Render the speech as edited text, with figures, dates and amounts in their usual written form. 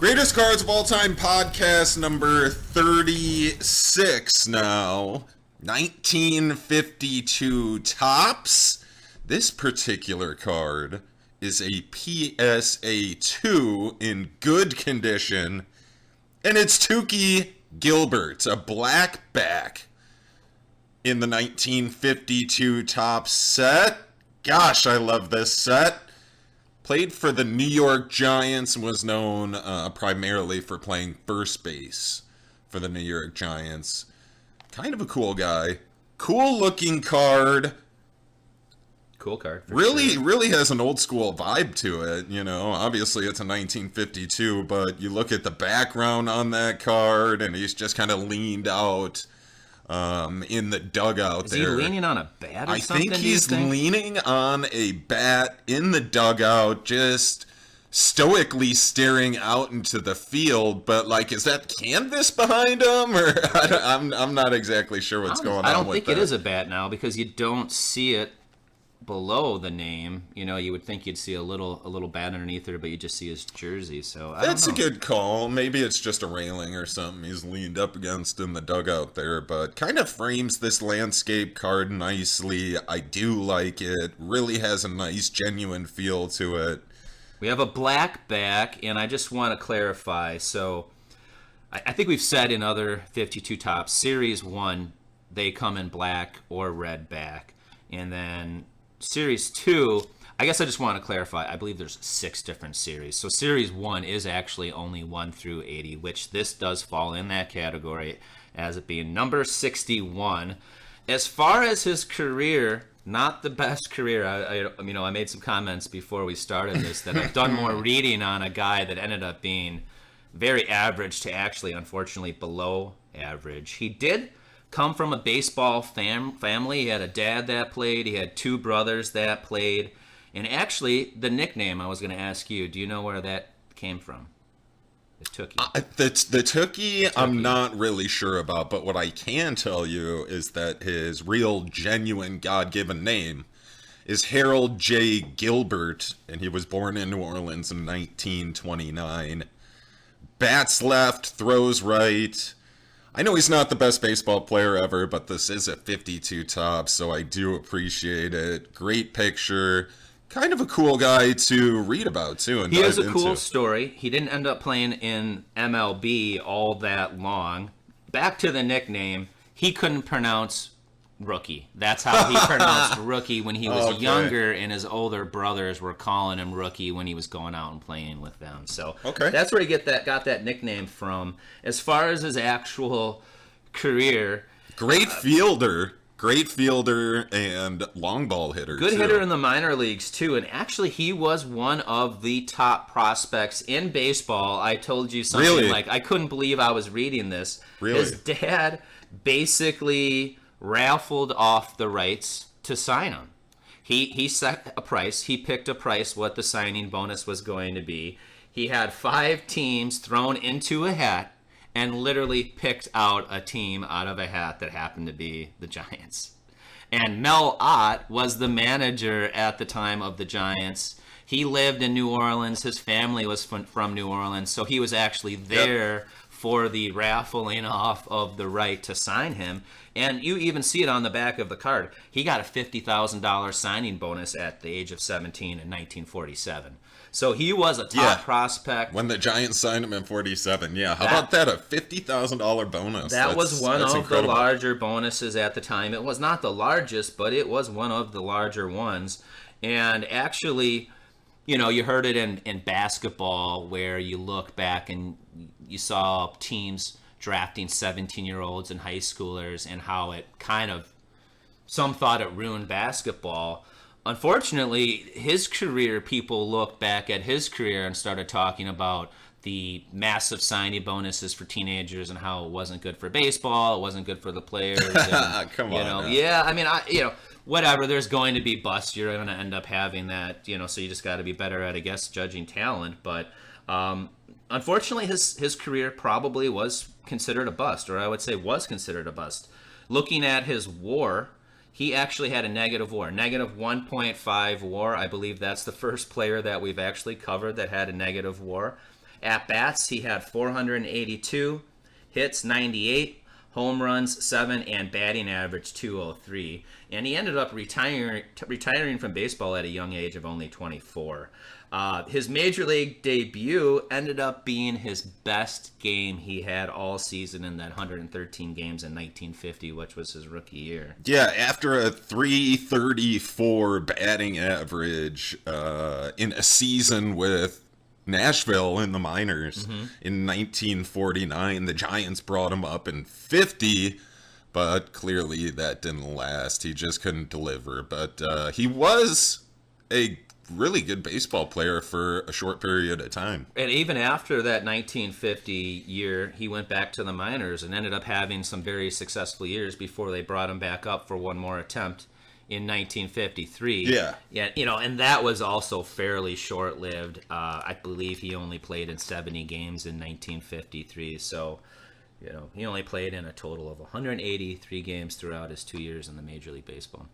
Greatest Cards of All Time podcast number 36 now. 1952 tops. This particular card is a PSA 2 in good condition. And it's Tookie Gilbert, a black back in the 1952 top set. Gosh, I love this set. Played for the New York Giants and was known primarily for playing first base for the New York Giants. Kind of a cool guy. Cool looking card. Cool card. Really has an old school vibe to it. You know, obviously it's a 1952, but you look at the background on that card and he's just kind of leaned out in the dugout there. Is he leaning on a bat or something? I think he's leaning on a bat in the dugout, just stoically staring out into the field. But, like, is that canvas behind him? Or I'm not exactly sure what's going on. I don't think it is a bat now because you don't see it below the name. You know, you would think you'd see a little bat underneath there, but you just see his jersey. So that's a good call. Maybe it's just a railing or something he's leaned up against in the dugout there, but kind of frames this landscape card nicely. I do like it. Really has a nice genuine feel to it. We have a black back, and I just want to clarify. So I think we've said in other 52 tops, Series 1, they come in black or red back. And then Series 2, I guess I just want to clarify, I believe there's 6 different series. So Series 1 is actually only 1 through 80, which this does fall in that category as it being number 61. As far as his career, not the best career. I made some comments before we started this that I've done more reading on a guy that ended up being very average to actually, unfortunately, below average. He did come from a baseball family. He had a dad that played. He had 2 brothers that played. And actually, the nickname I was going to ask you, do you know where that came from? The Tookie. The Tookie, I'm not really sure about, but what I can tell you is that his real, genuine, God-given name is Harold J. Gilbert, and he was born in New Orleans in 1929. Bats left, throws right. I know he's not the best baseball player ever, but this is a 52 top, so I do appreciate it. Great picture. Kind of a cool guy to read about, too. And he has a cool story. He didn't end up playing in MLB all that long. Back to the nickname, he couldn't pronounce rookie. That's how he pronounced rookie when he was younger, and his older brothers were calling him rookie when he was going out and playing with them. So that's where he got that nickname from. As far as his actual career, great fielder and long ball hitter. Good hitter in the minor leagues too, and actually he was one of the top prospects in baseball. I told you something like I couldn't believe I was reading this. His dad basically raffled off the rights to sign him. He set a price. He picked a price what the signing bonus was going to be. He had 5 teams thrown into a hat and literally picked out a team out of a hat that happened to be the Giants. And Mel Ott was the manager at the time of the Giants. He lived in New Orleans. His family was from New Orleans, so he was actually there for the raffling off of the right to sign him. And you even see it on the back of the card. He got a $50,000 signing bonus at the age of 17 in 1947. So he was a top prospect. When the Giants signed him in 47, how about that? A $50,000 bonus. That was one of the larger bonuses at the time. It was not the largest, but it was one of the larger ones. And actually, you know, you heard it in basketball where you look back and you saw teams drafting 17-year-olds and high schoolers and how it kind of, some thought it ruined basketball. Unfortunately, his career, people look back at his career and started talking about the massive signing bonuses for teenagers and how it wasn't good for baseball, it wasn't good for the players. And, Come on. Now. Yeah, I mean, whatever. There's going to be busts. You're going to end up having that. So you just got to be better at, I guess, judging talent. But unfortunately, his career probably was considered a bust, or I would say was considered a bust. Looking at his WAR. He actually had a negative WAR, negative 1.5 WAR. I believe that's the first player that we've actually covered that had a negative WAR. At-bats, he had 482, hits 98, home runs 7, and batting average 203. And he ended up retiring from baseball at a young age of only 24. His major league debut ended up being his best game he had all season in that 113 games in 1950, which was his rookie year. Yeah, after a 334 batting average in a season with Nashville in the minors in 1949, the Giants brought him up in 50, but clearly that didn't last. He just couldn't deliver. But he was a really good baseball player for a short period of time. And even after that 1950 year, he went back to the minors and ended up having some very successful years before they brought him back up for one more attempt in 1953. Yeah, and that was also fairly short-lived. I believe he only played in 70 games in 1953. So, he only played in a total of 183 games throughout his 2 years in the Major League Baseball.